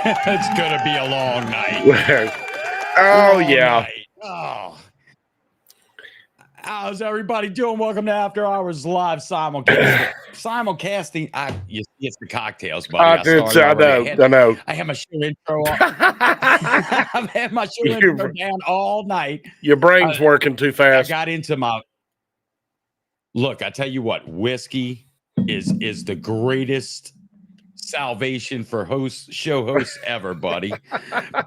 It's gonna be a long night. Oh, Long yeah. night. Oh. How's everybody doing? Welcome to After Hours Live simulcasting. You see, it's the cocktails, buddy. I started already. I know. I had my show intro. I've had my show intro down all night. Your brain's working too fast. I got into my look. I tell you what, whiskey is the greatest salvation for show hosts ever, buddy.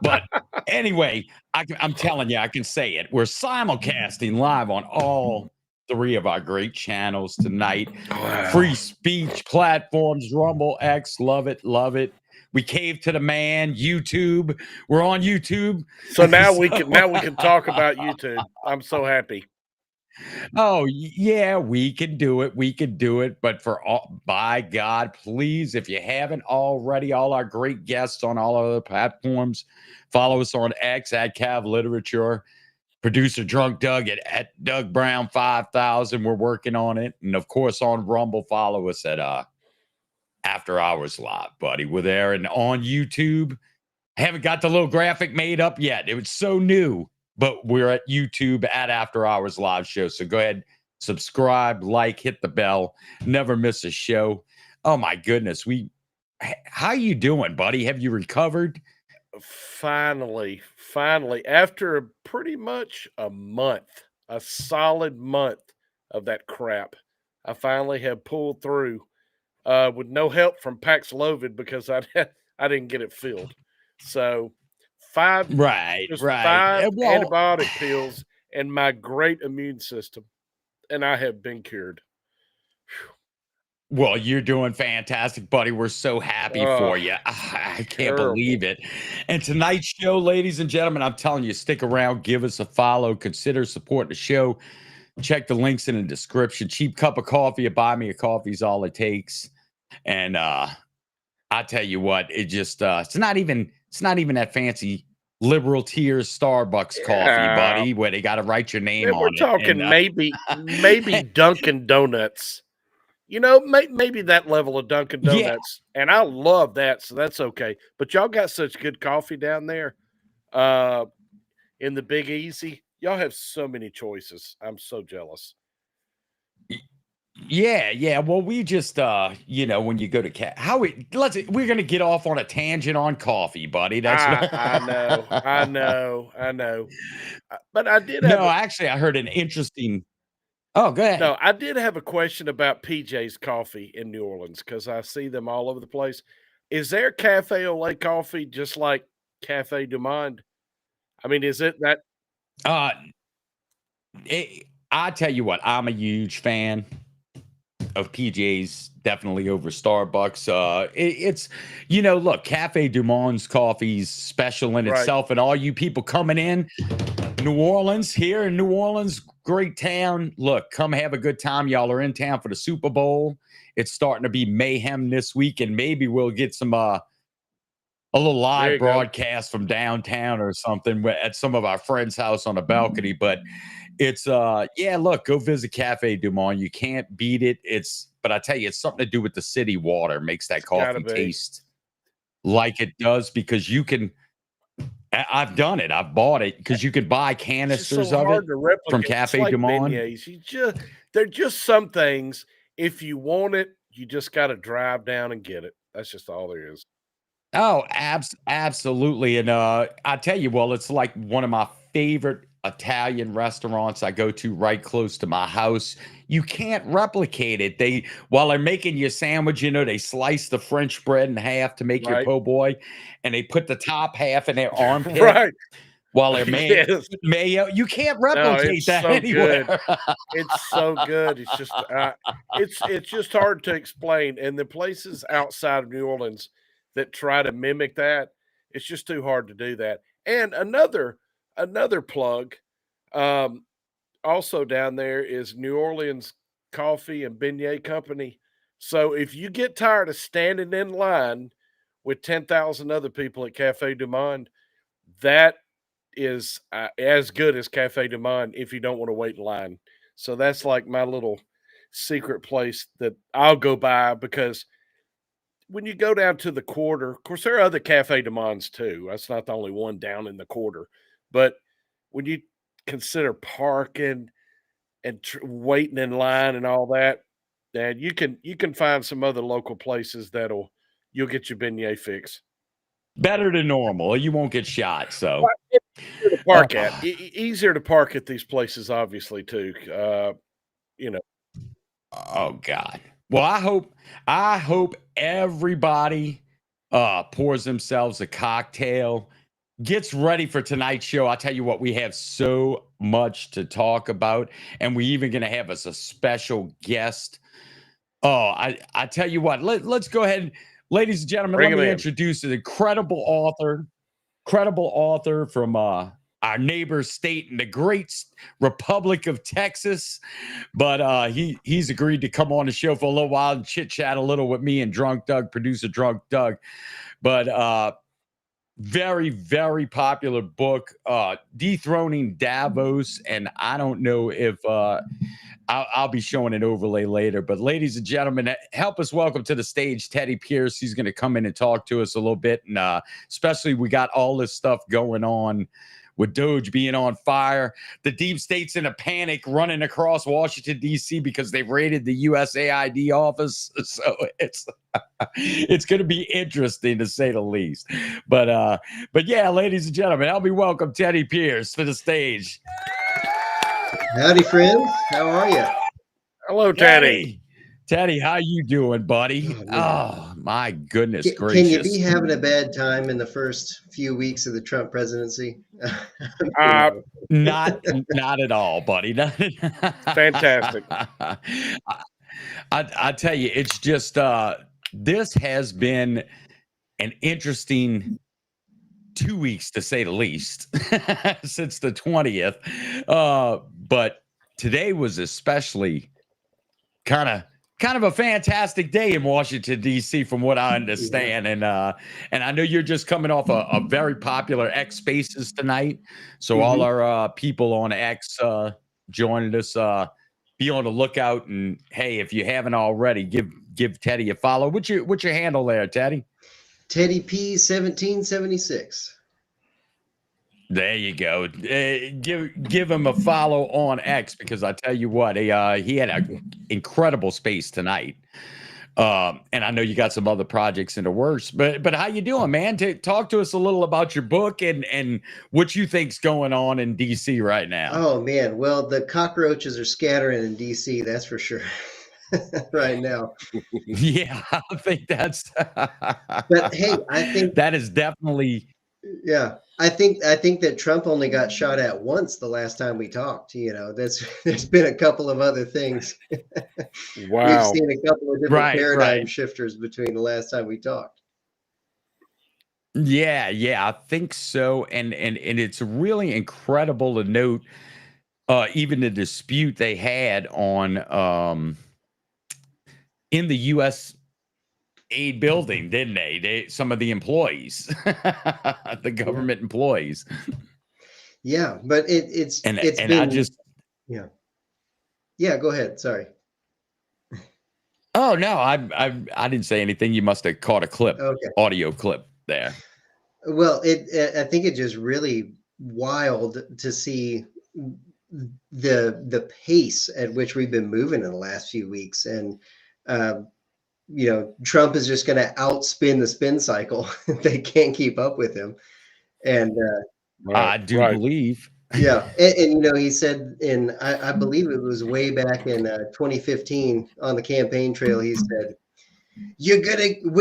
But anyway, I'm telling you, I can say it. We're simulcasting live on all three of our great channels tonight. Wow. Free speech platforms, Rumble, X, love it, love it. We caved to the man, YouTube. We're on YouTube. So now we can talk about YouTube. I'm so happy. Oh, yeah, we can do it. We can do it. But by God, please, if you haven't already, all our great guests on all other platforms, follow us on X at Cav Literature, producer Drunk Doug at Doug Brown 5000. We're working on it. And of course, on Rumble, follow us at After Hours Live, buddy. We're there. And on YouTube, I haven't got the little graphic made up yet. It was so new. But we're at YouTube at After Hours Live Show. So go ahead, subscribe, like, hit the bell. Never miss a show. Oh, my goodness. How you doing, buddy? Have you recovered? Finally, after pretty much a solid month of that crap, I finally have pulled through with no help from Paxlovid because I didn't get it filled. So five antibiotic pills and my great immune system, and I have been cured. Well, you're doing fantastic, buddy. We're so happy for you. I can't believe it. And tonight's show, ladies and gentlemen, I'm telling you, stick around, give us a follow, consider supporting the show. Check the links in the description. Cheap cup of coffee, buy me a coffee is all it takes. And I tell you what, it just it's not even that fancy liberal tiers Starbucks coffee, buddy, where they got to write your name on it. We're talking maybe Dunkin' Donuts. You know, maybe that level of Dunkin' Donuts. Yeah. And I love that, so that's okay. But y'all got such good coffee down there in the Big Easy. Y'all have so many choices. I'm so jealous. Yeah. Well, we just when you go to we're gonna get off on a tangent on coffee, buddy. That's I know. But I did actually I heard an interesting. Oh, go ahead. No, I did have a question about PJ's Coffee in New Orleans because I see them all over the place. Is there Cafe au lait coffee just like Cafe du Monde? I mean, is it that? I tell you what, I'm a huge fan of PJ's, definitely over Starbucks. It's look, Cafe du Monde's coffee's special in itself, and all you people coming in New Orleans, here in New Orleans, great town. Look, come have a good time. Y'all are in town for the Super Bowl. It's starting to be mayhem this week, and maybe we'll get some a little live broadcast from downtown or something at some of our friends' house on a balcony. But it's look, go visit Cafe du Monde. You can't beat it. But I tell you, it's something to do with the city water. Makes that coffee taste like it does, because you can. I've done it. I've bought it because you could buy canisters of it from Cafe du Monde. They're just some things. If you want it, you just got to drive down and get it. That's just all there is. Oh, absolutely. And I tell you, well, it's like one of my favorite Italian restaurants I go to right close to my house. You can't replicate it. While they're making your sandwich, they slice the French bread in half to make your po' boy, and they put the top half in their armpit while they're mayo. You can't replicate that anywhere. Good. It's so good. It's just it's just hard to explain. And the places outside of New Orleans that try to mimic that, it's just too hard to do that. And another plug, also down there is New Orleans Coffee and Beignet Company. So if you get tired of standing in line with 10,000 other people at Cafe du Monde, that is as good as Cafe du Monde if you don't want to wait in line. So that's like my little secret place that I'll go by, because when you go down to the quarter, of course, there are other Cafe de Mondes too. That's not the only one down in the quarter. But when you consider parking and waiting in line and all that, then you can find some other local places you'll get your beignet fix. Better than normal. You won't get shot. So, It's easier to park at oh, easier to park at these places, obviously too. You know, oh God. Well, I hope everybody pours themselves a cocktail, gets ready for tonight's show. I'll tell you what, we have so much to talk about, and we're even going to have us a special guest. Oh, I tell you what, let's go ahead, ladies and gentlemen, bring let them me in. introduce an incredible author from our neighbor state in the great Republic of Texas. But he's agreed to come on the show for a little while and chit chat a little with me and Drunk Doug, producer Drunk Doug. But very, very popular book, Dethroning Davos. And I don't know if I'll be showing an overlay later. But ladies and gentlemen, help us welcome to the stage Teddy Pierce. He's going to come in and talk to us a little bit. And especially we got all this stuff going on with DOGE being on fire. The deep state's in a panic running across Washington, D.C. because they've raided the USAID office. So it's going to be interesting to say the least. But yeah, ladies and gentlemen, help me welcome Teddy Pierce to the stage. Howdy, friends. How are you? Hello, Teddy. Teddy, how you doing, buddy? Oh, man. Oh, my goodness Can gracious. you be having a bad time in the first few weeks of the Trump presidency? Not at all, buddy. Fantastic. I tell you, it's just this has been an interesting 2 weeks to say the least since the 20th. But today was especially kind of a fantastic day in Washington, D.C., from what I understand. And I know you're just coming off a very popular X Spaces tonight. So all our people on X joining us, be on the lookout. And hey, if you haven't already, give Teddy a follow. What's your handle there, Teddy? Teddy P 1776. There you go. Give him a follow on X, because I tell you what, he had an incredible space tonight. And I know you got some other projects in the works, but how you doing, man? Talk to us a little about your book and what you think's going on in DC right now. Oh, man. Well, the cockroaches are scattering in DC, that's for sure. Right now. Yeah, I think that's But hey, I think that is definitely. Yeah, I think that Trump only got shot at once the last time we talked. There's been a couple of other things. Wow. We've seen a couple of different paradigm shifters between the last time we talked. Yeah, I think so. And it's really incredible to note even the dispute they had on in the US aid building, didn't they? Some of the employees, the government employees. Yeah, but it's been, I just yeah. Go ahead. Sorry. Oh no, I didn't say anything. You must have caught a clip, audio clip there. Well, I think it's just really wild to see the pace at which we've been moving in the last few weeks, and Trump is just going to outspin the spin cycle. They can't keep up with him. And I do believe. Yeah. And he said I believe it was way back in 2015 on the campaign trail, he said, we're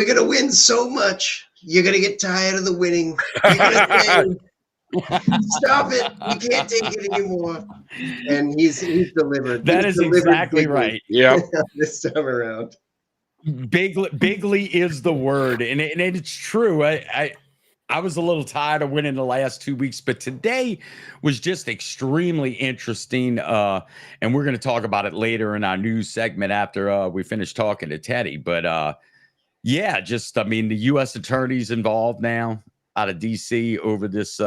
going to win so much. You're going to get tired of the winning. You're going to say, stop it. We can't take it anymore. And he's delivered. That is exactly right. Yeah. This time around. Bigly is the word, and it's true. I was a little tired of winning the last 2 weeks, but today was just extremely interesting. And we're going to talk about it later in our news segment after we finish talking to Teddy. But yeah, the U.S. attorney's involved now out of D.C. over this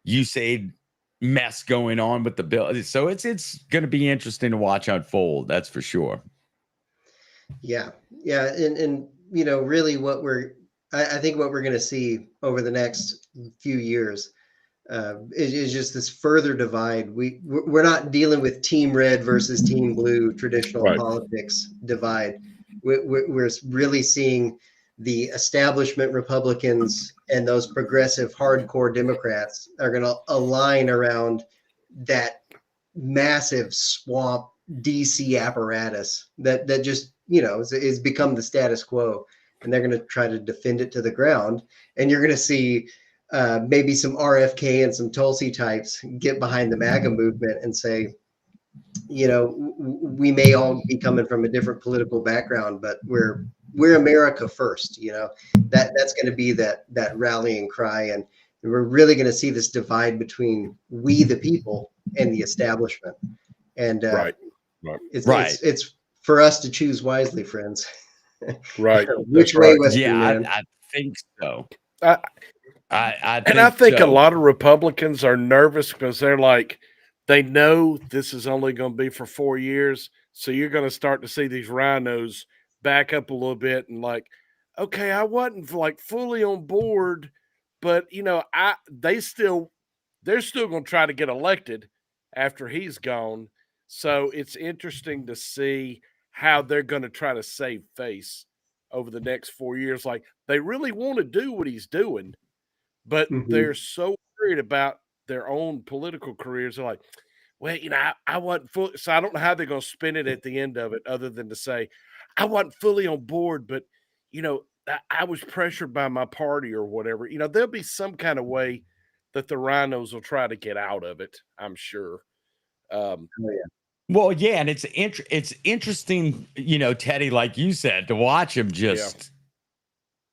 USAID mess going on with the bill. So it's going to be interesting to watch unfold. That's for sure. Yeah, yeah, and really, I think what we're going to see over the next few years is just this further divide. We're not dealing with Team Red versus Team Blue traditional Right. politics divide. We're really seeing the establishment Republicans and those progressive hardcore Democrats are going to align around that massive swamp DC apparatus that just is become the status quo, and they're going to try to defend it to the ground. And you're going to see maybe some RFK and some Tulsi types get behind the MAGA movement and say, we may all be coming from a different political background, but we're America first. That's going to be that rallying cry, and we're really going to see this divide between we the people and the establishment. And Right. it's for us to choose wisely, friends. Right. Which That's way, right. Western Yeah, man? I think so. I, I and I think think a so. lot of Republicans are nervous because they're like, they know this is only going to be for 4 years. So you're going to start to see these rhinos back up a little bit and like, okay, I wasn't like fully on board, but they're still going to try to get elected after he's gone. So it's interesting to see how they're going to try to save face over the next 4 years. Like they really want to do what he's doing, but Mhm. they're so worried about their own political careers. They're like, well, I wasn't full, so I don't know how they're going to spin it at the end of it, other than to say, I wasn't fully on board, but I was pressured by my party or whatever. There'll be some kind of way that the rhinos will try to get out of it, I'm sure. Oh, yeah. Well, yeah, and it's interesting, Teddy, like you said, to watch him Yeah. just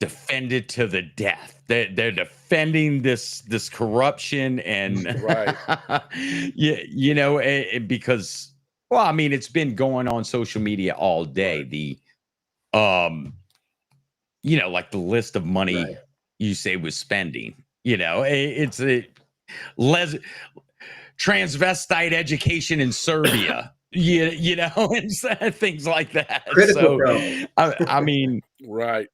defend it to the death. They're defending this corruption and Right. because well, I mean, it's been going on social media all day. Right. The like the list of money Right. you say was spending. It's a transvestite education in Serbia. And things like that. Critical So, problem. I mean, Right.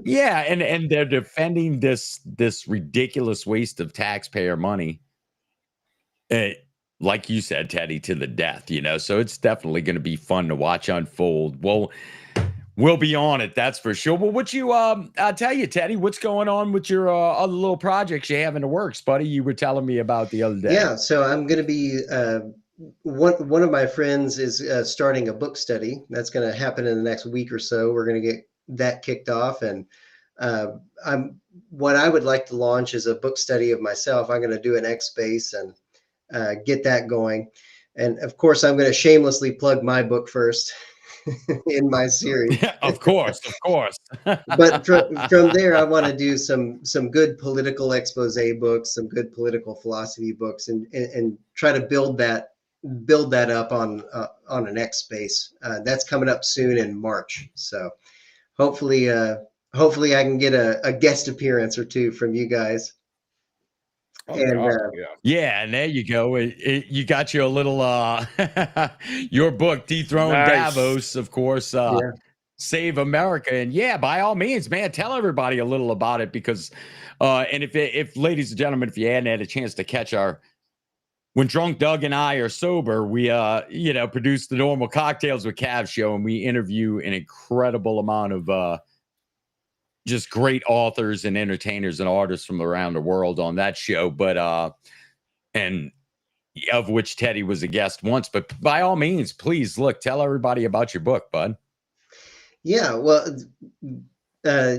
yeah, and they're defending this ridiculous waste of taxpayer money, like you said, Teddy, to the death. So it's definitely going to be fun to watch unfold. Well, we'll be on it, that's for sure. Well, I'll tell you, Teddy, what's going on with your other little projects you have in the works, buddy? You were telling me about the other day. Yeah, so I'm going to be one of my friends is starting a book study that's going to happen in the next week or so. We're going to get that kicked off, and what I would like to launch is a book study of myself. I'm going to do an X Space and get that going, and of course, I'm going to shamelessly plug my book first in my series. Of course. But from there, I want to do some good political expose books, some good political philosophy books, and try to build that up on an X Space. That's coming up soon in March. So hopefully I can get a guest appearance or two from you guys. Oh, And God, Yeah, and there you go. You got your little your book, Dethrone Nice. Davos, of course. yeah. Save America. And yeah, by all means, man, tell everybody a little about it, because and if ladies and gentlemen, if you hadn't had a chance to catch when Drunk Doug and I are sober, we produce the Normal Cocktails with Cav show, and we interview an incredible amount of just great authors and entertainers and artists from around the world on that show. But and of which Teddy was a guest once. But by all means, please tell everybody about your book, bud. Yeah, well,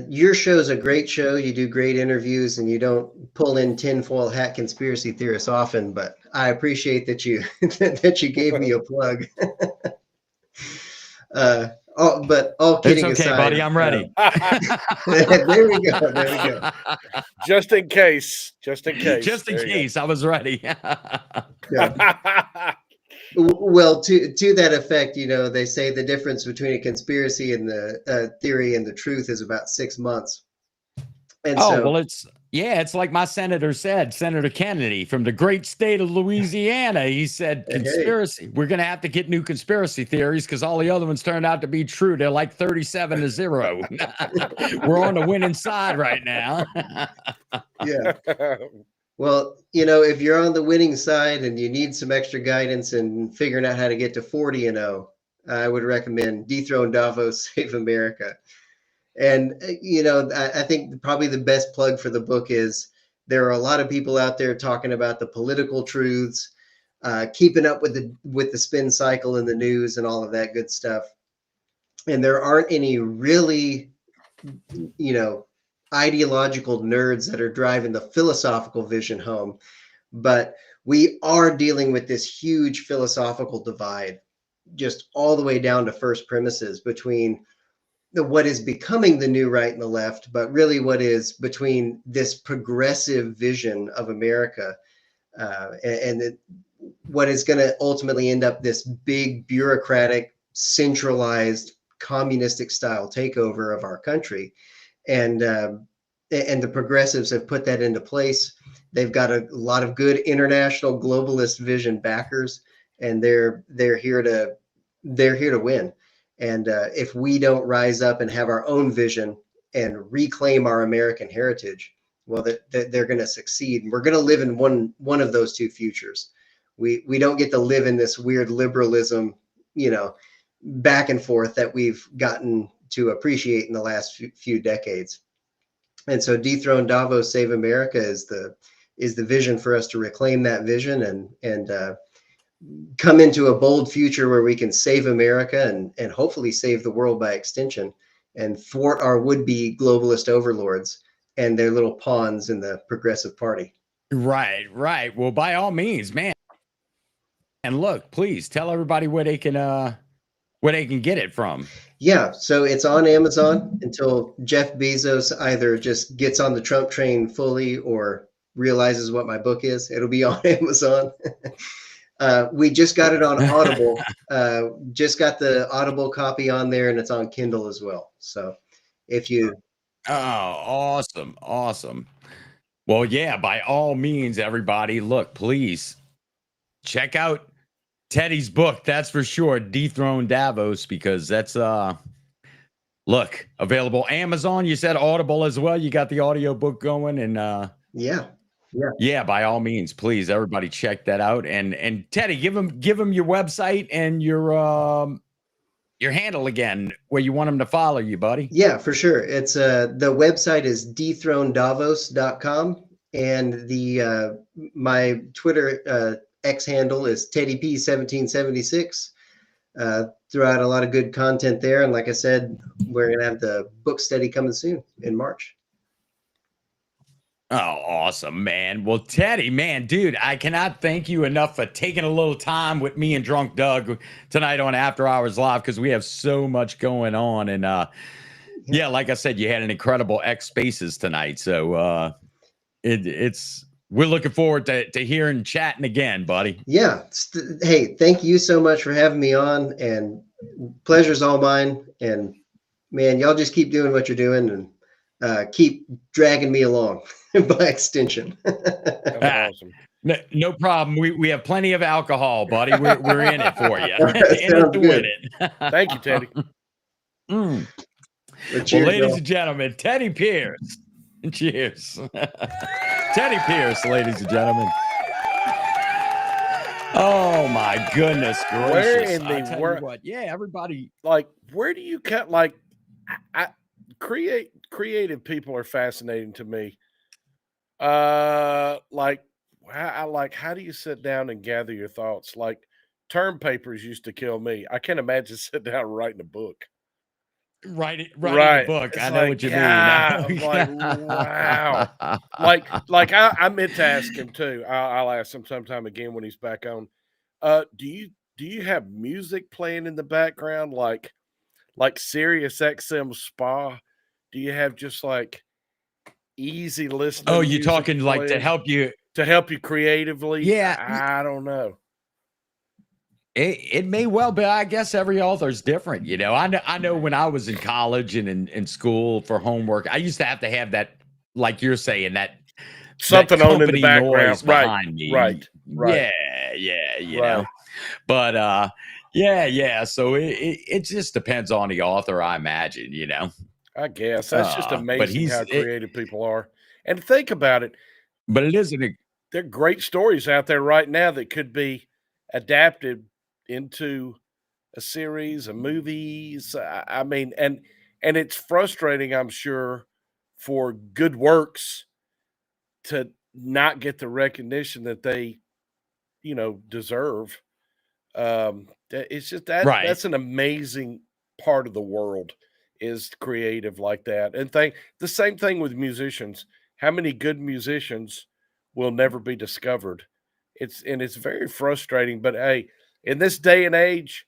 your show's a great show. You do great interviews, and you don't pull in tinfoil hat conspiracy theorists often. But I appreciate that you that you gave me a plug. But all kidding it's okay, aside, buddy. I'm ready. There we go. Just in case. Just in case, I was ready. Yeah. Well, to that effect, they say the difference between a conspiracy and the theory and the truth is about 6 months. And well, it's Yeah, it's like my senator said, Senator Kennedy from the great state of Louisiana. He said, Hey. conspiracy. We're going to have to get new conspiracy theories because all the other ones turned out to be true. They're like 37-0. We're on the winning side right now. Yeah. Well, if you're on the winning side and you need some extra guidance in figuring out how to get to 40-0, I would recommend Dethrone Davos, Save America. And, I think probably the best plug for the book is there are a lot of people out there talking about the political truths, keeping up with the spin cycle in the news and all of that good stuff. And there aren't any really, ideological nerds that are driving the philosophical vision home. But we are dealing with this huge philosophical divide, just all the way down to first premises between what is becoming the new right and the left, but really what is between this progressive vision of America and what is going to ultimately end up this big bureaucratic, centralized, communistic style takeover of our country. And the progressives have put that into place. They've got a lot of good international globalist vision backers, and they're here to win. And if we don't rise up and have our own vision and reclaim our American heritage, well, they're going to succeed. And we're going to live in one of those two futures. We don't get to live in this weird liberalism, back and forth that we've gotten to appreciate in the last few decades. And so Dethrone Davos, Save America is the vision for us to reclaim that vision and come into a bold future where we can save America and hopefully save the world by extension and thwart our would-be globalist overlords and their little pawns in the Progressive Party. Right. Well, by all means, man. And look, please tell everybody where they can get it from. Yeah, so it's on Amazon until Jeff Bezos either just gets on the Trump train fully or realizes what my book is. It'll be on Amazon. We just got it on Audible. Just got the Audible copy on there, and it's on Kindle as well. So if you... Oh, awesome. Well, yeah, by all means, everybody, look, please check out Teddy's book. That's for sure. Dethrone Davos, because that's look, available Amazon. You said Audible as well. You got the audio book going, and yeah, by all means, please, everybody check that out. And Teddy, give him your website and your handle again, where you want them to follow you, buddy. Yeah, for sure. It's the website is dethronedavos.com, and the my Twitter X handle is TeddyP1776. Threw out a lot of good content there, and like I said, we're gonna have the book study coming soon in March. Oh, awesome, man. Well, Teddy, man, dude, I cannot thank you enough for taking a little time with me and Drunk Doug tonight on After Hours Live, because we have so much going on. And yeah, like I said, you had an incredible X Spaces tonight. So we're looking forward to hearing chatting again, buddy. Yeah. Hey, thank you so much for having me on, and pleasure's all mine. And man, y'all just keep doing what you're doing and keep dragging me along by extension. That's awesome. No problem. We have plenty of alcohol, buddy. We're in it for you. Sounds good. Thank you, Teddy. Well, Well, ladies and gentlemen, Teddy Pierce. Cheers. Teddy Pierce, ladies and gentlemen. Oh my goodness gracious. Where in the world? Yeah, everybody. Like, where do you cut? Like, creative people are fascinating to me. How do you sit down and gather your thoughts? Like, term papers used to kill me. I can't imagine sitting down and writing a book. Writing a book. It's I know what you mean. I'm like, wow. Like I meant to ask him too. I'll ask him sometime again when he's back on. Do you have music playing in the background, like Sirius XM Spa? Do you have just like easy listening? Oh, you're talking like to help you creatively? Yeah, I don't know. It may well be. I guess every author's different. You know, I know when I was in college and in school for homework, I used to have that, like you're saying, that that Something on in the company background. noise Right. behind me. Right. Right. Yeah, you Right. know. But yeah. So it just depends on the author, I imagine, you know. I guess that's just But amazing how creative people are. And think about it, but it isn't a there are great stories out there right now that could be adapted into a series, a movies. I mean, and it's frustrating, I'm sure, for good works to not get the recognition that they, deserve. It's just right. that's an amazing part of the world is creative like that. And the same thing with musicians. How many good musicians will never be discovered? It's very frustrating. But hey, in this day and age,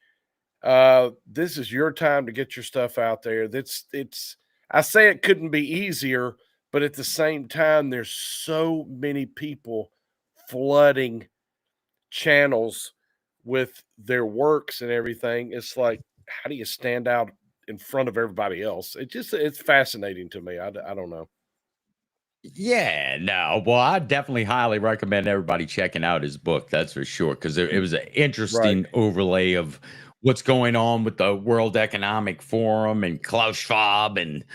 this is your time to get your stuff out there. It's I say it couldn't be easier, but at the same time, there's so many people flooding channels with their works and everything. It's like, how do you stand out in front of everybody else? It's fascinating to me. I don't know. Yeah, no. Well, I definitely highly recommend everybody checking out his book. That's for sure, because it was an Right. interesting overlay of what's going on with the World Economic Forum and Klaus Schwab, and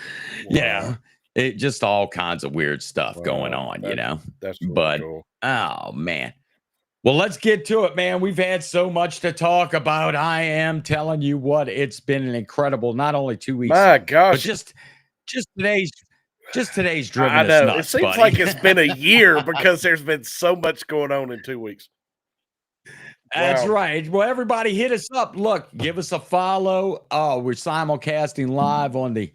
Wow. it just all kinds of weird stuff going Wow. on, That's really But cool. oh man. Well, let's get to it, man. We've had so much to talk about. I am telling you what, it's been an incredible not only 2 weeks, My but gosh. just today's driven I us know. It nuts, seems buddy. like it's been a year because there's been so much going on in 2 weeks. That's Wow. right. Well, everybody hit us up. Look, give us a follow. Oh, we're simulcasting live on the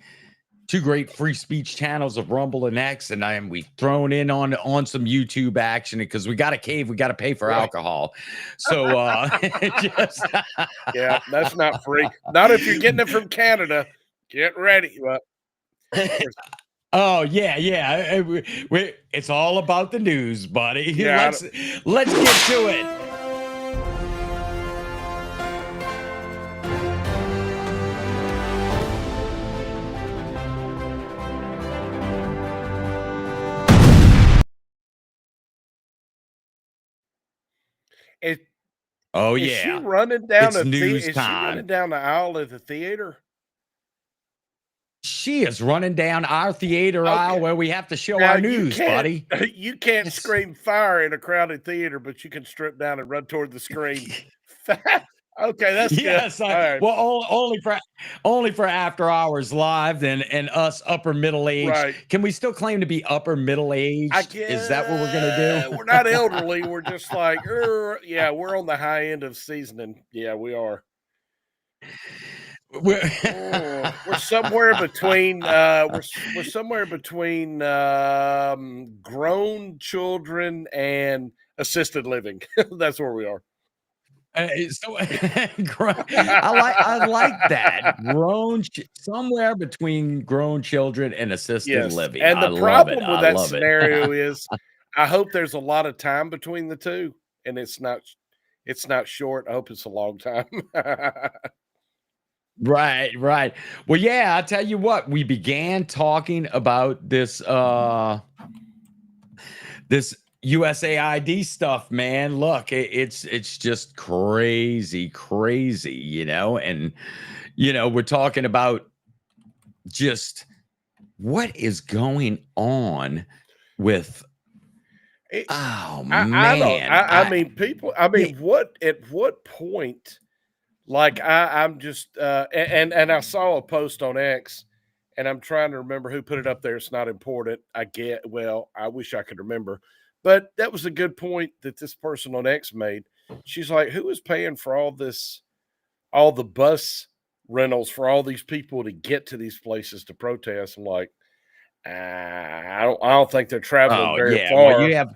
two great free speech channels of Rumble and X, and we thrown in on some YouTube action because we got a cave, we got to pay for Right. alcohol. So just Yeah, that's not free. Not if you're getting it from Canada. Get ready. Well, oh yeah. It's all about the news, buddy. yeah, Let's get to it. it Oh is she yeah, running down it's news is she time. running down the aisle at the theater? She is running down our theater aisle Okay. where we have to show Now our news, buddy. you can't Yes. scream fire in a crowded theater, but you can strip down and run toward the screen. Okay, that's good. Yes, All right. well, only for after hours live and us upper middle aged. Right. Can we still claim to be upper middle I aged? guess Is that what we're gonna do? we're not elderly. We're just like, yeah, we're on the high end of seasoning. Yeah, we are. We're We're somewhere between we're somewhere between grown children and assisted living. That's where we are. so I like that somewhere between grown children and assisted Yes. living. And I the love it. problem with I that love it. scenario is I hope there's a lot of time between the two and it's not short. I hope it's a long time. Right. Well, yeah, I'll tell you what, we began talking about this USAID stuff, man. Look, it's just crazy, and we're talking about just what is going on with It- oh I don't man. I mean people I Yeah, mean at what point like I'm just and I saw a post on X and I'm trying to remember who put it up there. It's not important. I wish I could remember. But that was a good point that this person on X made. She's like, who is paying for all the bus rentals for all these people to get to these places to protest? I'm like, I don't think they're traveling oh very yeah. Well, far. you have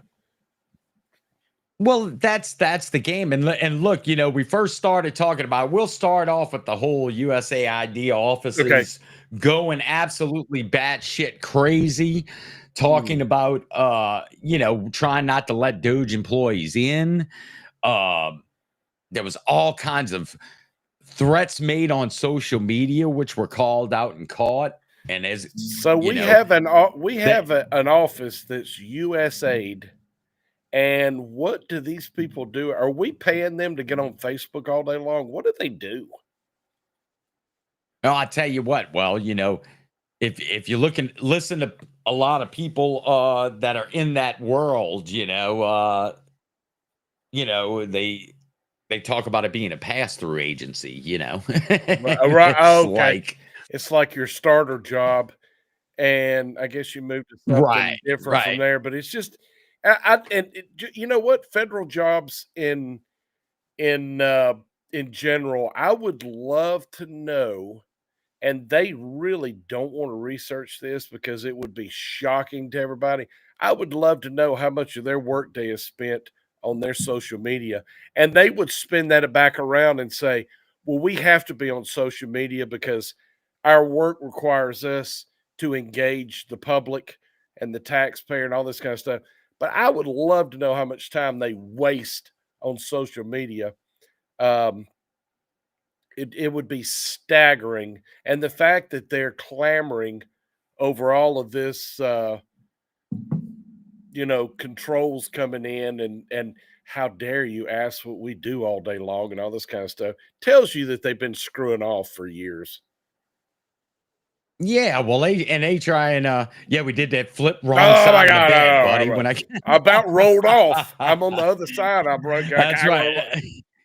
Well, that's the game, and look, we first started talking about. We'll start off with the whole USAID Okay. offices going absolutely batshit crazy, talking Mm. about trying not to let DOGE employees in. There was all kinds of threats made on social media, which were called out and caught. And as So we have an office that's USAID. And what do these people do? Are we paying them to get on Facebook all day long? What do they do? I tell you what, well, if you listen to a lot of people that are in that world, they talk about it being a pass-through agency, Right. It's Okay. It's like your starter job. And I guess you moved to something different from there, but it's just, you know what? Federal jobs in general, I would love to know, and they really don't want to research this because it would be shocking to everybody. I would love to know how much of their workday is spent on their social media, and they would spin that back around and say, "Well, we have to be on social media because our work requires us to engage the public and the taxpayer and all this kind of stuff." But I would love to know how much time they waste on social media. Um, it would be staggering, and the fact that they're clamoring over all of this, controls coming in, and how dare you ask what we do all day long and all this kind of stuff, tells you that they've been screwing off for years. Yeah, well, they try and we did that flip wrong Oh my side of the God! bed, buddy. When I about rolled off, I'm on the other side. I broke. That's right.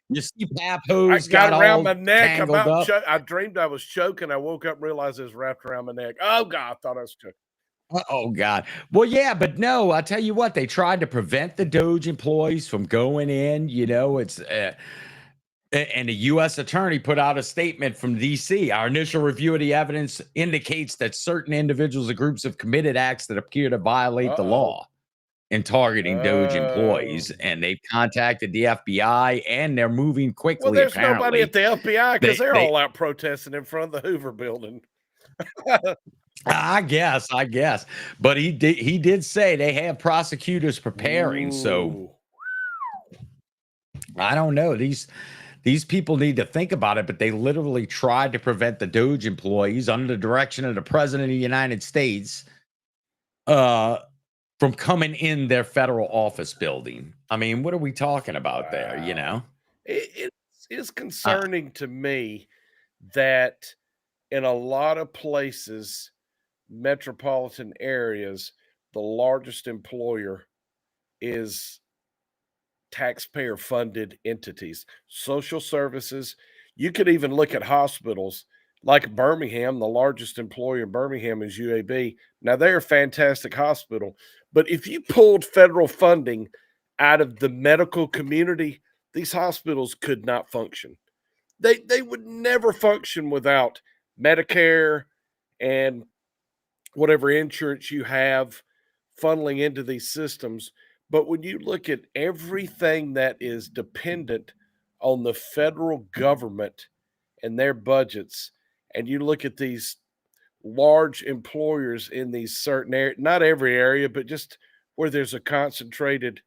Your CPAP I hose got around all my neck. tangled up. I dreamed I was choking. I woke up, and realized it was wrapped around my neck. Oh God! I thought I was choking. Oh God. Well, yeah, but no, I'll tell you what, they tried to prevent the DOGE employees from going in, it's and the U.S. attorney put out a statement from D.C. Our initial review of the evidence indicates that certain individuals or groups have committed acts that appear to violate the law in targeting DOGE employees, and they've contacted the FBI, and they're moving quickly. Well, there's apparently. nobody at the FBI because they're all out protesting in front of the Hoover building. I guess, but he did say they have prosecutors preparing. Ooh. So I don't know. These people need to think about it, but they literally tried to prevent the DOGE employees under the direction of the president of the United States from coming in their federal office building. I mean, what are we talking about there? It is concerning to me that in a lot of places, metropolitan areas, the largest employer is taxpayer funded entities, social services. You could even look at hospitals like Birmingham. The largest employer in Birmingham is UAB. Now, they're a fantastic hospital, but if you pulled federal funding out of the medical community, these hospitals could not function. They would never function without Medicare and whatever insurance you have funneling into these systems. But when you look at everything that is dependent on the federal government and their budgets, and you look at these large employers in these certain areas, not every area, but just where there's a concentrated,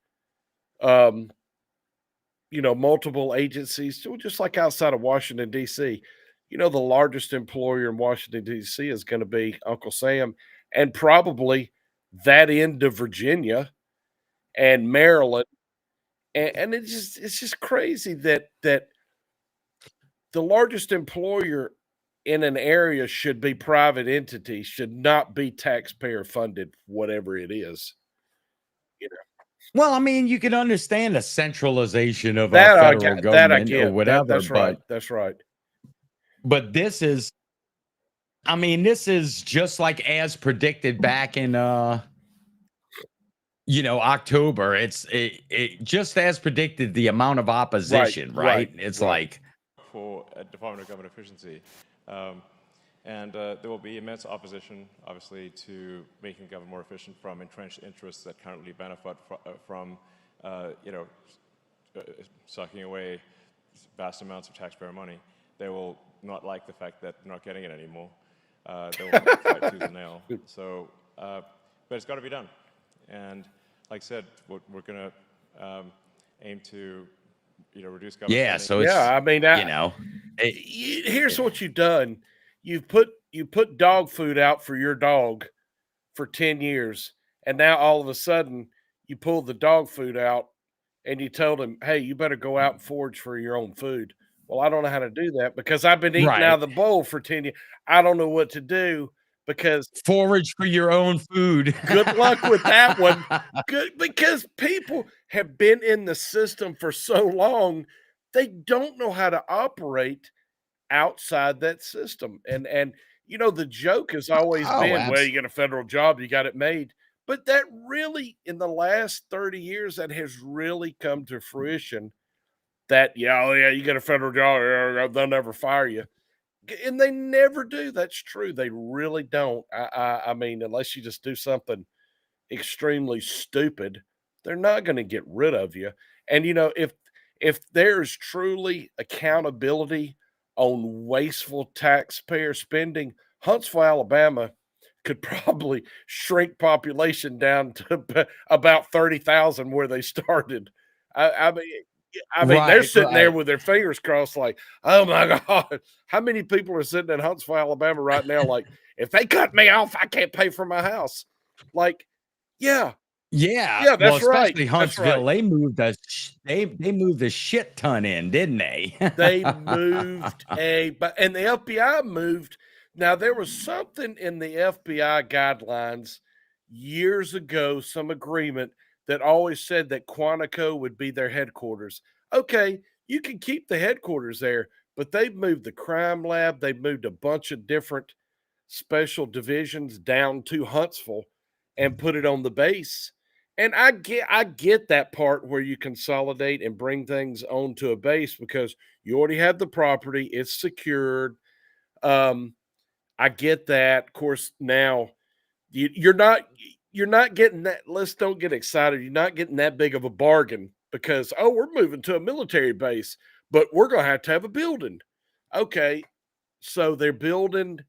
multiple agencies, just like outside of Washington, D.C., the largest employer in Washington, D.C. is going to be Uncle Sam, and probably that end of Virginia and Maryland. And it's just crazy that the largest employer in an area should be private entity, should not be taxpayer funded, whatever it is. Well, I mean, you can understand a centralization of a federal government or whatever. That's right. That's right. But this is just like as predicted back in October. It just as predicted, the amount of opposition, right? It's like for Department of Government Efficiency. And there will be immense opposition, obviously, to making the government more efficient from entrenched interests that currently benefit from sucking away vast amounts of taxpayer money. They will not like the fact that they're not getting it anymore. They will fight tooth and nail. So, but it's got to be done. And like I said, we're going to aim to reduce government spending. So it's, here's what you've done. You've put you put dog food out for your dog for 10 years, and now all of a sudden you pull the dog food out and you told him, hey, you better go out and forage for your own food. Well, I don't know how to do that because I've been eating out Right. of the bowl for 10 years. I don't know what to do because Forage for your own food. good luck with that one. Good, because people have been in the system for so long, they don't know how to operate outside that system. And you know, the joke has always Oh, been, well, you get a federal job, you got it made. But that really, in the last 30 years, that has really come to fruition that, yeah, oh, yeah, you get a federal job, they'll never fire you. And they never do. That's true. They really don't. I mean, unless you just do something extremely stupid, they're not going to get rid of you. And you know, if there's truly accountability on wasteful taxpayer spending, Huntsville, Alabama could probably shrink population down to about 30,000 where they started. I mean, they're sitting there with their fingers crossed, like, oh my God, how many people are sitting in Huntsville, Alabama right now? Like, if they cut me off, I can't pay for my house. Like, yeah, Yeah, well, that's right. especially That's Huntsville, right. they moved a shit ton in, didn't they? They moved and the FBI moved. Now, there was something in the FBI guidelines years ago, some agreement that always said that Quantico would be their headquarters. Okay, you can keep the headquarters there, but they've moved the crime lab, they've moved a bunch of different special divisions down to Huntsville and put it on the base. And I get that part where you consolidate and bring things onto a base because you already have the property, it's secured. I get that. Of course, now you're not getting that. Let's don't get excited. You're not getting that big of a bargain because, oh, we're moving to a military base, but we're going to have a building. Okay, so they're building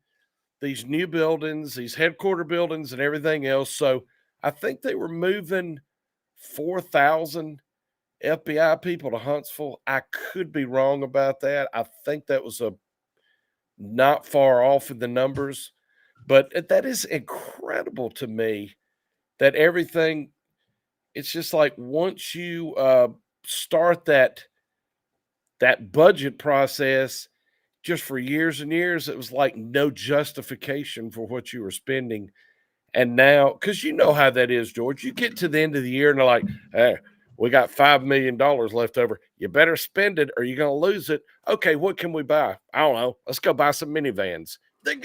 these new buildings, these headquarter buildings, and everything else. So I think they were moving 4,000 FBI people to Huntsville. I could be wrong about that. I think that was a not far off in the numbers, but that is incredible to me that everything. It's just like once you start that budget process, just for years and years, it was like no justification for what you were spending. And now, because you know how that is, George, you get to the end of the year and they're like, hey, we got $5 million left over. You better spend it or you're going to lose it. Okay, what can we buy? I don't know. Let's go buy some minivans. They're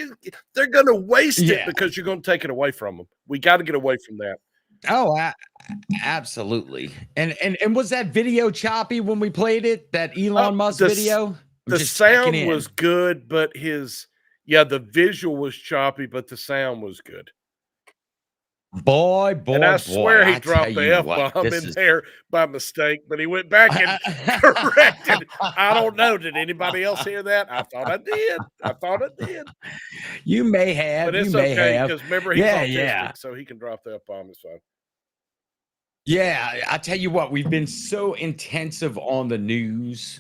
going to waste it because you're going to take it away from them. We got to get away from that. Oh, absolutely. And was that video choppy when we played it? That Elon Musk video? The sound was good, but the visual was choppy, but the sound was good. Boy, and I swear he dropped the F-bomb in there by mistake, but he went back and corrected. I don't know. Did anybody else hear that? I thought I did. You may have. But it's okay because remember he's autistic, so he can drop the F-bomb. It's fine. Yeah, I tell you what, we've been so intensive on the news.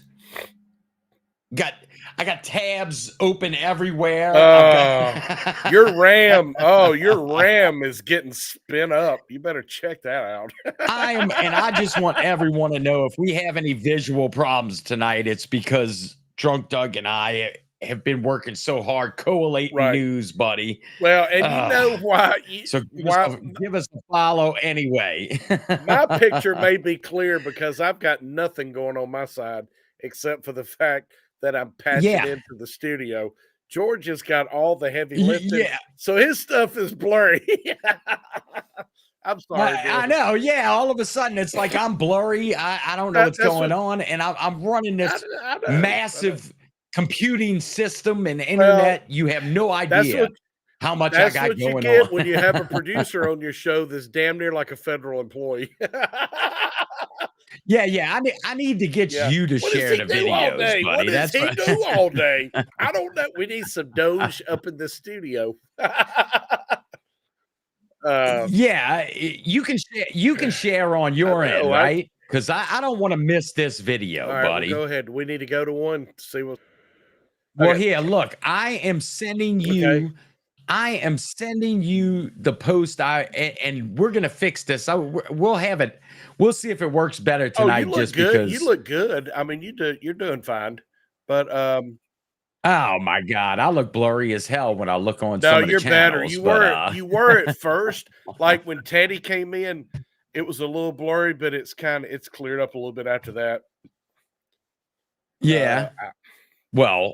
I got tabs open everywhere. Your RAM is getting spin up. You better check that out. And I just want everyone to know if we have any visual problems tonight, it's because Drunk Doug and I have been working so hard collating news, buddy. Well, and you know why? Give us a follow anyway. My picture may be clear because I've got nothing going on my side except for the fact that I'm patching into the studio. George has got all the heavy lifting, so his stuff is blurry. I'm sorry. I know. Yeah, all of a sudden it's like I'm blurry. I don't know what's going on, and I'm running this massive computing system and internet. You have no idea how much I got going on. That's what you get when you have a producer on your show that's damn near like a federal employee. Yeah. I need to get you to share the videos, buddy. What does he do all day? I don't know. We need some Doge up in the studio. You can share on your end, right? Because I don't want to miss this video, buddy. Well, go ahead. We need to go to one to see what. Well, Okay. here, look, I am sending you. Okay. I am sending you the post. And we're gonna fix this. We'll have it. We'll see if it works better Oh, you tonight. look Just good. because. You look good. I mean, you're doing fine. But Oh my God, I look blurry as hell when I look on no, some of the you're better. channels. But You were at first, like when Teddy came in, it was a little blurry, but it's cleared up a little bit after that. yeah, I- well,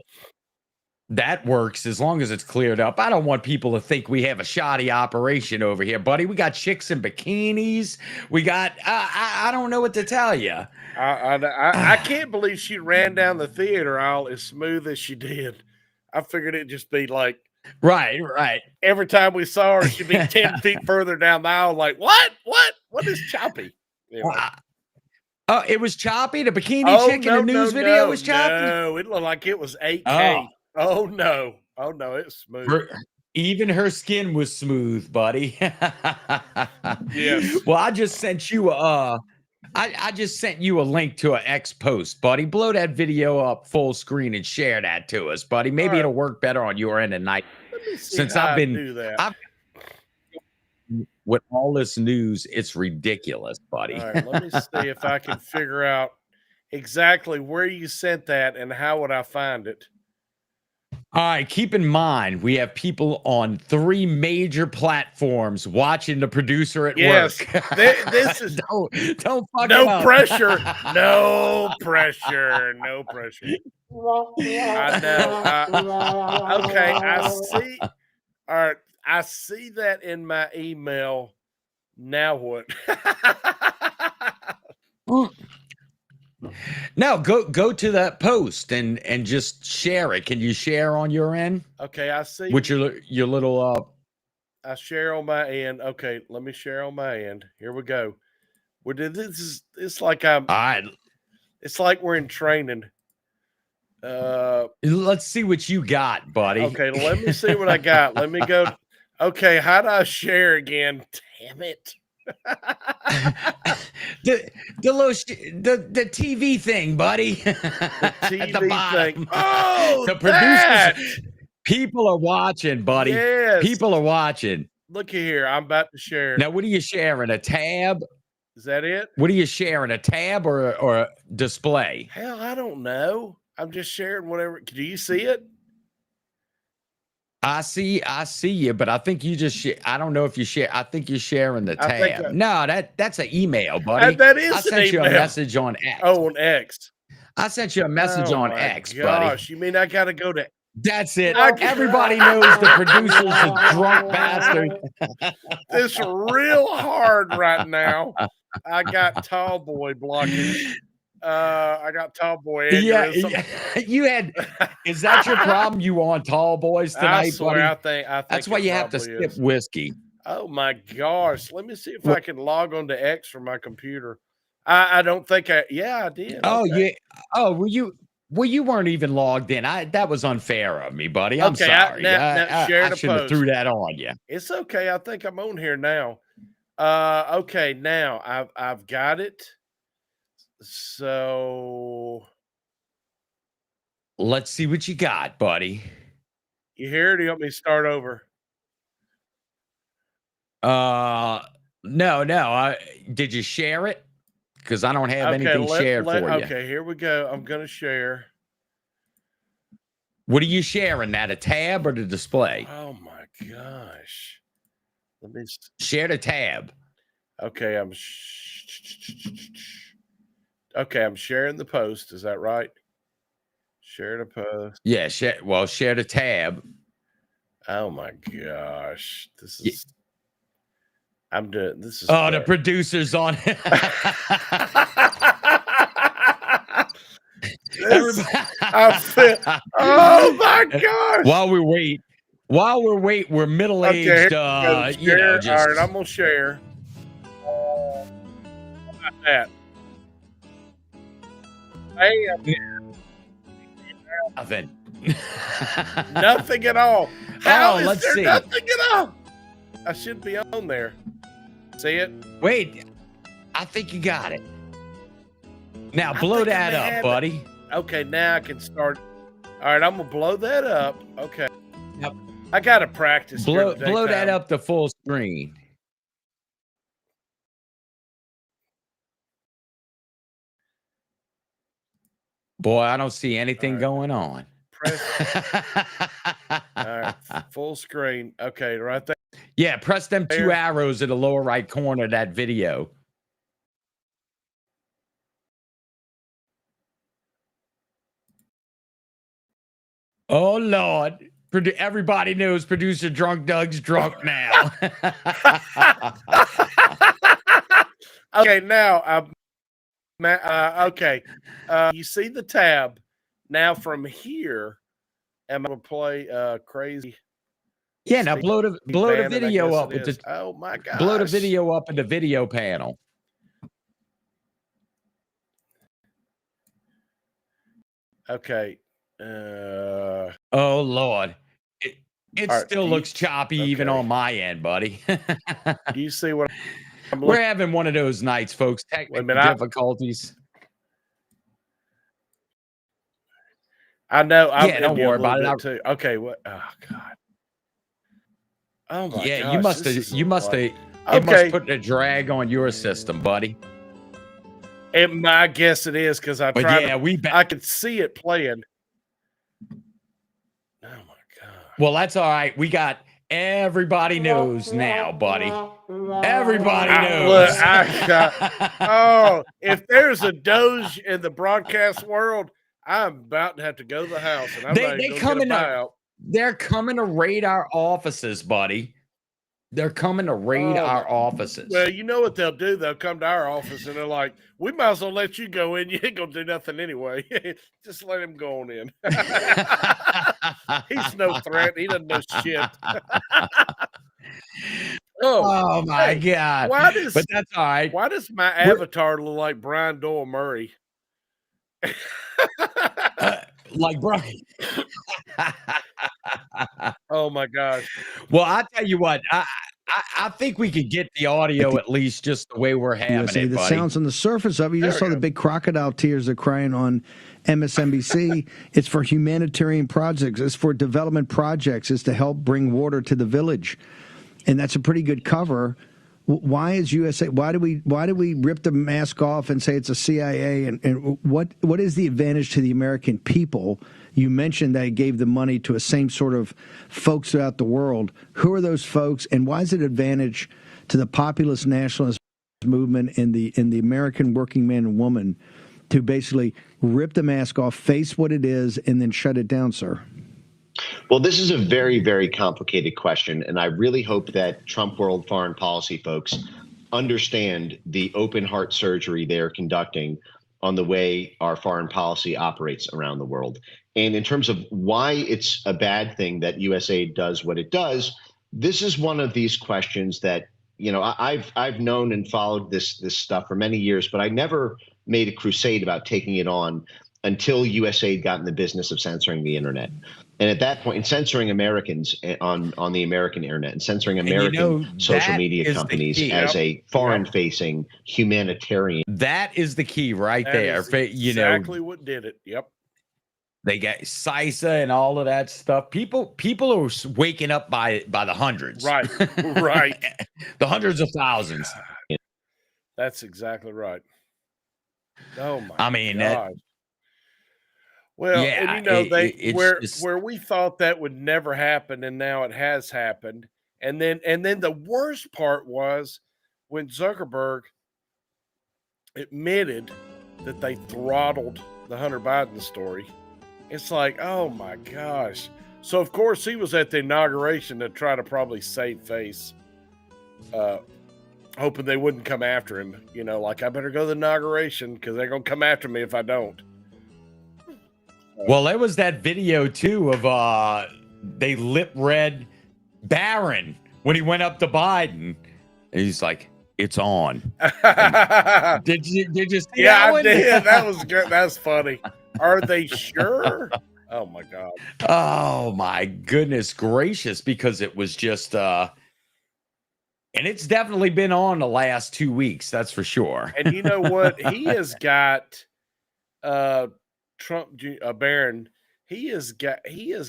that works as long as it's cleared up. I don't want people to think we have a shoddy operation over here, buddy. We got chicks in bikinis. We got. I don't know what to tell you. I can't believe she ran down the theater aisle as smooth as she did. I figured it'd just be like Right. every time we saw her, she'd be 10 feet further down the aisle. Like, what is choppy? Anyway. Oh, it was choppy. The bikini Oh, chick in the news video was choppy. No, it looked like it was 8K. Oh no, it's smooth. Even her skin was smooth, buddy. Yes. Well, I just sent you I just sent you a link to an X post, buddy. Blow that video up full screen and share that to us, buddy. Maybe right. it'll work better on your end tonight. Let me see Since how I've I been do that. with all this news, it's ridiculous, buddy. All right, let me see if I can figure out exactly where you sent that and how would I find it. All right, keep in mind we have people on 3 major platforms watching the producer at Yes, work. this is don't fuck it no up. pressure. No pressure. No pressure. I know. Okay, I see. All right, I see that in my email. Now what? No, go to that post and just share it. Can you share on your end? Okay, I see. With your little I share on my end. Okay, let me share on my end. Here we go. It's like it's like we're in training. let's see what you got, buddy. Okay, let me see what I got. Let me go. Okay, how do I share again? Damn it. the the TV thing, buddy. The TV At the bottom. thing. Oh, the that! producers. People are watching, buddy. Yes. People are watching. Look here. I'm about to share. Now, what are you sharing? A tab? Is that it? What are you sharing? A tab or a display? Hell, I don't know. I'm just sharing whatever. Do you see it? I see you, but I think you just I don't know if you share. I think you're sharing the tab. No, that's an email, buddy. That is I sent you a message on X. Oh, on X. I sent you a message on X, gosh, buddy. you mean I gotta go to That's it. Everybody knows the producer's a drunk bastard. It's real hard right now. I got tall boy blockage. I got tall boy. Yeah, you had. Is that your problem? You on tall boys tonight, I swear, buddy? I think That's why you have to skip whiskey. Oh my gosh! Let me see if I can log on to X from my computer. I don't think I. Yeah, I did. Oh okay. yeah. Oh, were you? Well, you weren't even logged in. That was unfair of me, buddy. I'm Okay, sorry. now share I the shouldn't have post. threw that on you. It's okay. I think I'm on here now. Okay, now I've got it. So let's see what you got, buddy. You hear it? Or you want me to start over? No. Did you share it? Because I don't have anything shared for you. Okay, here we go. I'm gonna share. What are you sharing? That a tab or the display? Oh my gosh! Let me share the tab. Okay, I'm sharing the post. Is that right? Share the post. Yeah, share the tab. Oh my gosh! This is. I'm doing this. Is the producer's on. Oh my gosh! While we're middle-aged. Just... All right, I'm gonna share. How about that? Nothing. Nothing at all. How is let's there see. Nothing at all? I should be on there. See it? Wait, I think you got it. Now blow that up, buddy. Okay, now I can start. All right, I'm gonna blow that up. Okay. Yep. I gotta practice. Blow that up to full screen. Boy, I don't see anything going on. Press. All right, full screen. Okay, right there. Yeah, press them 2 arrows in the lower right corner of that video. Oh, Lord. Everybody knows producer Drunk Doug's drunk now. Okay, now, okay. You see the tab. Now from here, am I going to play crazy? Yeah, now blow the video up with the. Oh my god! Blow the video up in the video panel. Okay. Oh Lord, it still looks choppy even on my end, buddy. Do you see what we're having? One of those nights, folks. Technical difficulties. I know. Yeah, don't worry about it. Too. Okay. What? Oh God. Oh my. Yeah, gosh, you must have. You must have. Okay. It must put a drag on your system, buddy. I guess it is because I tried. Yeah, I could see it playing. Oh my god. Well, that's all right. We got everybody knows now, buddy. Everybody knows. Look, if there's a DOGE in the broadcast world, I'm about to have to go to the house, and I'm they coming to. They're coming to raid our offices, buddy. They're coming to raid our offices. Well, you know what they'll do? They'll come to our office and they're like, "We might as well let you go in. You ain't gonna do nothing anyway. Just let him go on in." He's no threat. He doesn't know shit. Oh my god! But that's all right. Why does my avatar look like Brian Doyle Murray? Like Brian. Oh my gosh! Well, I tell you what, I think we could get the audio at least just the way we're having it, the buddy. sounds on the surface of it. You just saw the big crocodile tears are crying on MSNBC. It's for humanitarian projects. It's for development projects. It's to help bring water to the village, and that's a pretty good cover. Why is USA? Why do we rip the mask off and say it's a CIA? And what is the advantage to the American people? You mentioned that it gave the money to a same sort of folks throughout the world. Who are those folks, and why is it an advantage to the populist nationalist movement in the American working man and woman to basically rip the mask off, face what it is, and then shut it down, sir? Well, this is a very, very complicated question, and I really hope that Trump World Foreign Policy folks understand the open heart surgery they're conducting on the way our foreign policy operates around the world. And in terms of why it's a bad thing that USAID does what it does, this is one of these questions that, you know, I've known and followed this stuff for many years, but I never made a crusade about taking it on until USAID got in the business of censoring the internet. And at that point, and censoring Americans on the American internet, and censoring American social media companies as a foreign-facing humanitarian. That is the key right there. Exactly what did it. Yep. They got CISA and all of that stuff. People are waking up by the hundreds. Right. Right. The hundreds of thousands. That's exactly right. Oh my! I mean, God. Well, yeah, and you know, where we thought that would never happen, and now it has happened. And then the worst part was when Zuckerberg admitted that they throttled the Hunter Biden story. It's like, oh my gosh. So of course he was at the inauguration to try to probably save face, hoping they wouldn't come after him. You know, like, I better go to the inauguration because they're gonna come after me if I don't. Well, there was that video too of they lip read Barron when he went up to Biden. And he's like, "It's on." Did you see that one? I did. That was good. That's funny. Are they sure? Oh my God. Oh my goodness gracious! Because it was just and it's definitely been on the last 2 weeks. That's for sure. And you know what? He has got Trump Barron. he has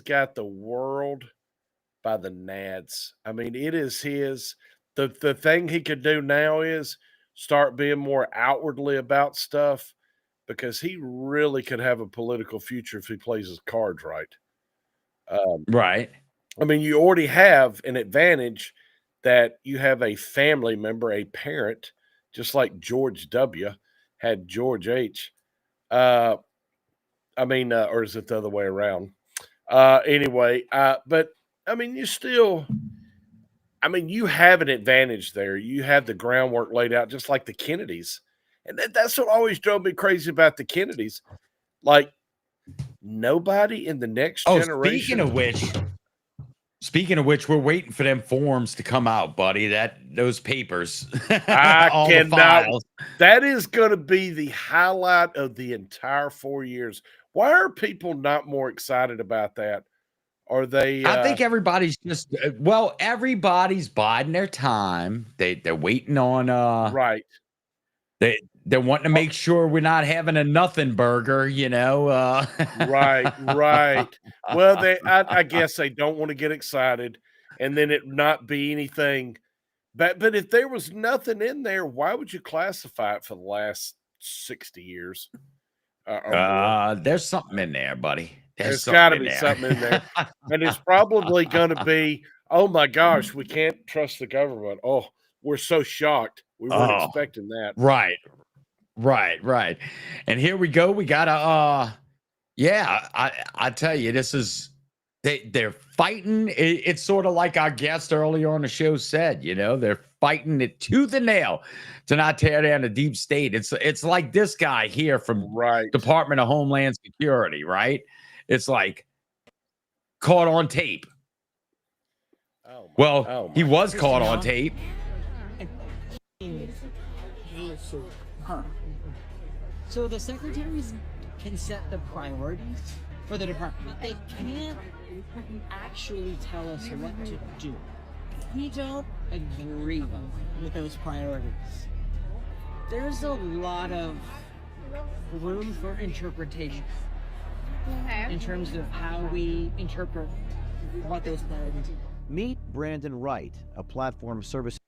got the world by the nads. I mean, it is his. The thing he could do now is start being more outwardly about stuff because he really could have a political future if he plays his cards right. Right. I mean, you already have an advantage that you have a family member, a parent, just like George W. had George H. Uh, or is it the other way around? Anyway, but I mean, you have an advantage there. You have the groundwork laid out, just like the Kennedys, and that's what always drove me crazy about the Kennedys. Like nobody in the next Oh, generation. speaking of which, we're waiting for them forms to come out, buddy. Those papers, I all the cannot. files. That is going to be the highlight of the entire 4 years. Why are people not more excited about that? Are they? I think everybody's just everybody's biding their time. They're waiting on right. They're wanting to make sure we're not having a nothing burger, Right. Well, I guess they don't want to get excited, and then it not be anything. But if there was nothing in there, why would you classify it for the last 60 years? There's something in there, buddy. There's got to be something in there, and it's probably going to be. Oh my gosh, we can't trust the government. Oh, we're so shocked. We weren't expecting that. Right. And here we go. We gotta I tell you, this is they're fighting. It's sort of like our guest earlier on the show said, they're fighting it tooth and nail to not tear down the deep state. It's like this guy here from Department of Homeland Security, right? It's like caught on tape. He was caught on tape. So the secretaries can set the priorities for the department. They can't actually tell us what to do. We don't agree with those priorities. There's a lot of room for interpretation in terms of how we interpret what those priorities are. Meet Brandon Wright, a platform service.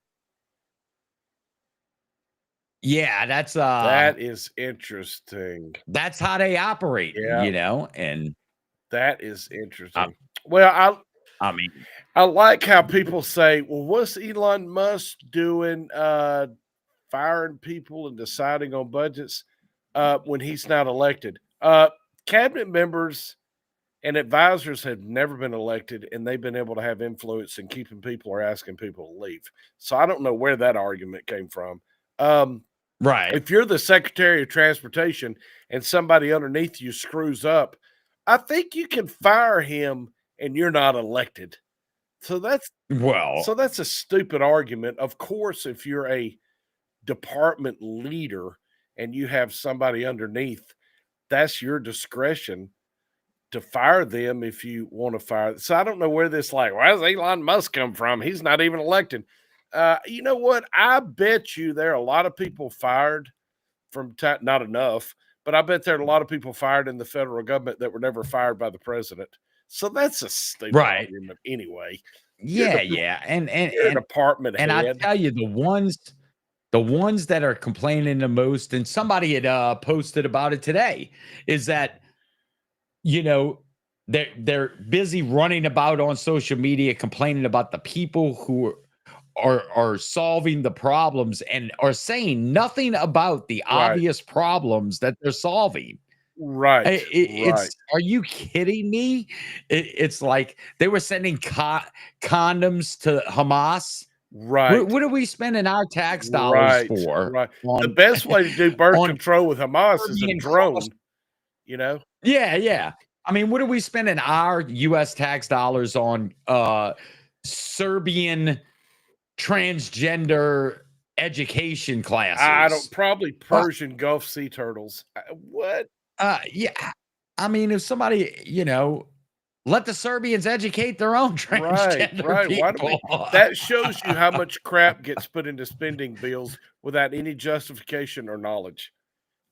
Yeah, that is interesting. That's how they operate, and that is interesting. Well, I like how people say, well, what's Elon Musk doing firing people and deciding on budgets when he's not elected? Cabinet members and advisors have never been elected, and they've been able to have influence in keeping people or asking people to leave. So I don't know where that argument came from. Right. If you're the Secretary of Transportation and somebody underneath you screws up, I think you can fire him and you're not elected. So that's a stupid argument. Of course, if you're a department leader and you have somebody underneath, that's your discretion to fire them if you want to fire. So I don't know where this where does Elon Musk come from? He's not even elected. You know what? I bet you there are a lot of people fired from not enough, but I bet there are a lot of people fired in the federal government that were never fired by the president. So that's a stupid argument anyway. Yeah. And department and head. I tell you, the ones that are complaining the most, and somebody had posted about it today, is that they're busy running about on social media complaining about the people who are solving the problems and are saying nothing about the obvious problems that they're solving. Right. Are you kidding me? It's like they were sending condoms to Hamas. Right. What are we spending our tax dollars for? Right. The best way to do birth control with Hamas is a drone. Yeah. I mean, what are we spending our U.S. tax dollars on? Serbian transgender education classes. Probably Persian Gulf sea turtles. What? Yeah. I mean, if somebody, let the Serbians educate their own transgender people. That shows you how much crap gets put into spending bills without any justification or knowledge.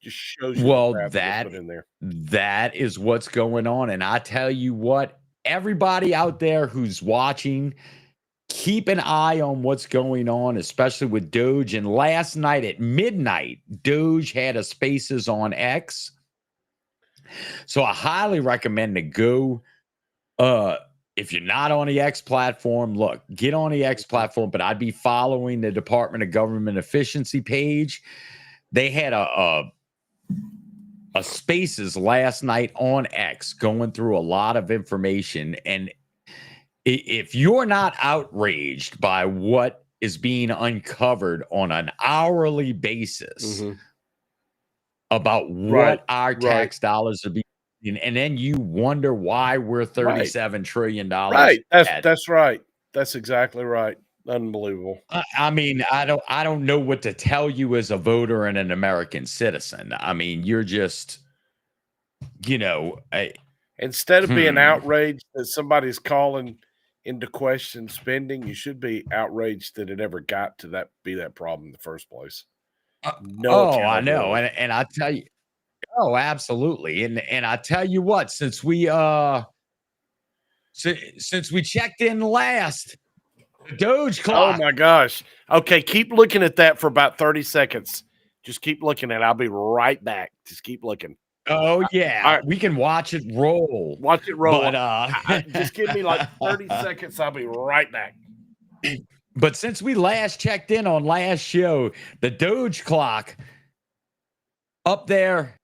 Just shows you Well, the crap that was put in there. that is what's going on. And I tell you what, everybody out there who's watching, keep an eye on what's going on, especially with Doge. And last night at midnight, Doge had a Spaces on X. So I highly recommend to go. If you're not on the X platform, look, get on the X platform, but I'd be following the Department of Government Efficiency page. They had a Spaces last night on X going through a lot of information. And if you're not outraged by what is being uncovered on an hourly basis about what our tax dollars are being, and then you wonder why we're $37 trillion. Right. That's right. That's exactly right. Unbelievable. I mean, I don't know what to tell you as a voter and an American citizen. I mean, you're just, instead of being outraged that somebody's calling into question spending, you should be outraged that it ever got to be that problem in the first place. I know, and I tell you, absolutely, and I tell you what, since we checked in last. Doge clock. Oh my gosh. Okay, keep looking at that for about 30 seconds. Just keep looking at it. I'll be right back. Just keep looking. Oh yeah. We can watch it roll. Watch it roll. But just give me like 30 seconds. I'll be right back. But since we last checked in on last show, the Doge clock up there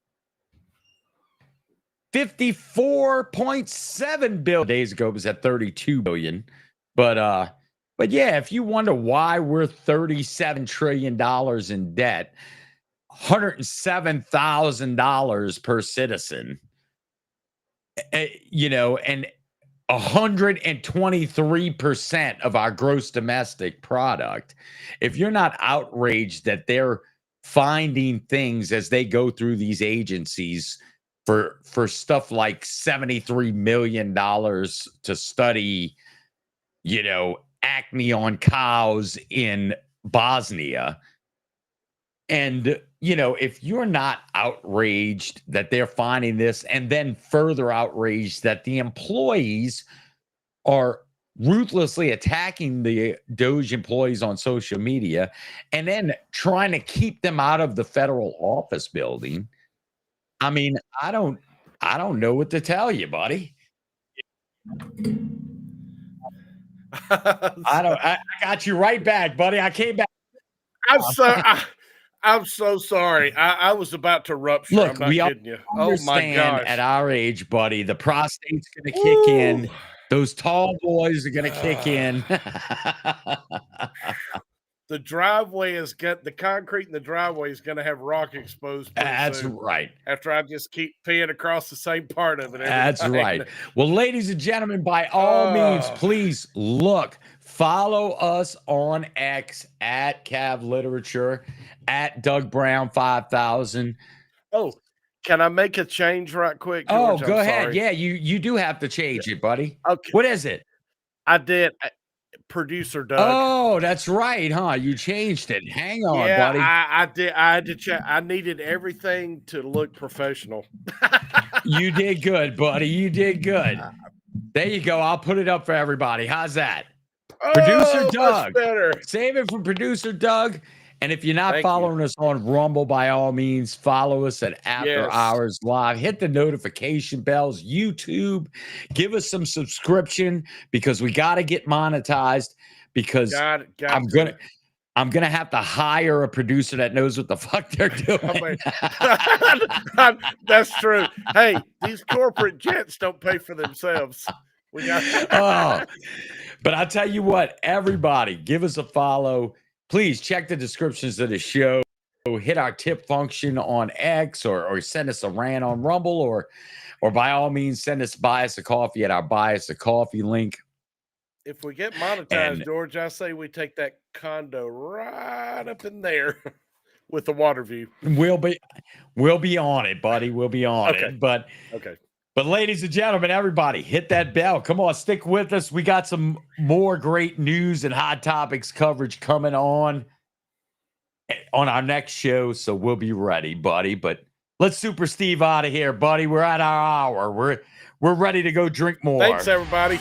54.7 billion days ago was at 32 billion. But yeah, if you wonder why we're $37 trillion in debt, $107,000 per citizen, and 123% of our gross domestic product. If you're not outraged that they're finding things as they go through these agencies for stuff like $73 million to study, acne on cows in Bosnia. And, if you're not outraged that they're finding this, and then further outraged that the employees are ruthlessly attacking the Doge employees on social media and then trying to keep them out of the federal office building, I mean, I don't know what to tell you, buddy. I got you right back, buddy. I came back. I'm so sorry. I was about to rupture. Look, I'm not we kidding you. Oh my gosh. At our age, buddy, the prostate's going to kick in. Those tall boys are going to kick in. The driveway the concrete in the driveway is going to have rock exposed. That's soon, right. After I just keep peeing across the same part of it. That's right. Well, ladies and gentlemen, by all means, please follow us on X at Cav Literature, at Doug Brown 5000. Oh, can I make a change right quick, George? Oh, go ahead. Yeah, you do have to change it, buddy. Okay. What is it? I did. Producer Doug. Oh, that's right, huh? You changed it. Hang on, buddy. I did. I had to check. I needed everything to look professional. You did good, buddy. You did good. There you go. I'll put it up for everybody. How's that? Producer Doug. Better. Save it from Producer Doug. And if you're not following us on Rumble, by all means, follow us at After Hours Live. Hit the notification bells. YouTube, give us some subscription because we got to get monetized. Because I'm gonna have to hire a producer that knows what the fuck they're doing. That's true. Hey, these corporate jets don't pay for themselves. We got. But I tell you what, everybody, give us a follow. Please check the descriptions of the show. Hit our tip function on X or send us a rant on Rumble or by all means, buy us a coffee at our Buy Us a Coffee link. If we get monetized, George, I say we take that condo right up in there with the water view. We'll be on it, buddy. We'll be on it. But ladies and gentlemen, everybody, hit that bell. Come on, stick with us. We got some more great news and hot topics coverage coming on our next show, so we'll be ready, buddy. But Let's Super Steve out of here, buddy. We're at our hour. We're ready to go drink more. Thanks, everybody.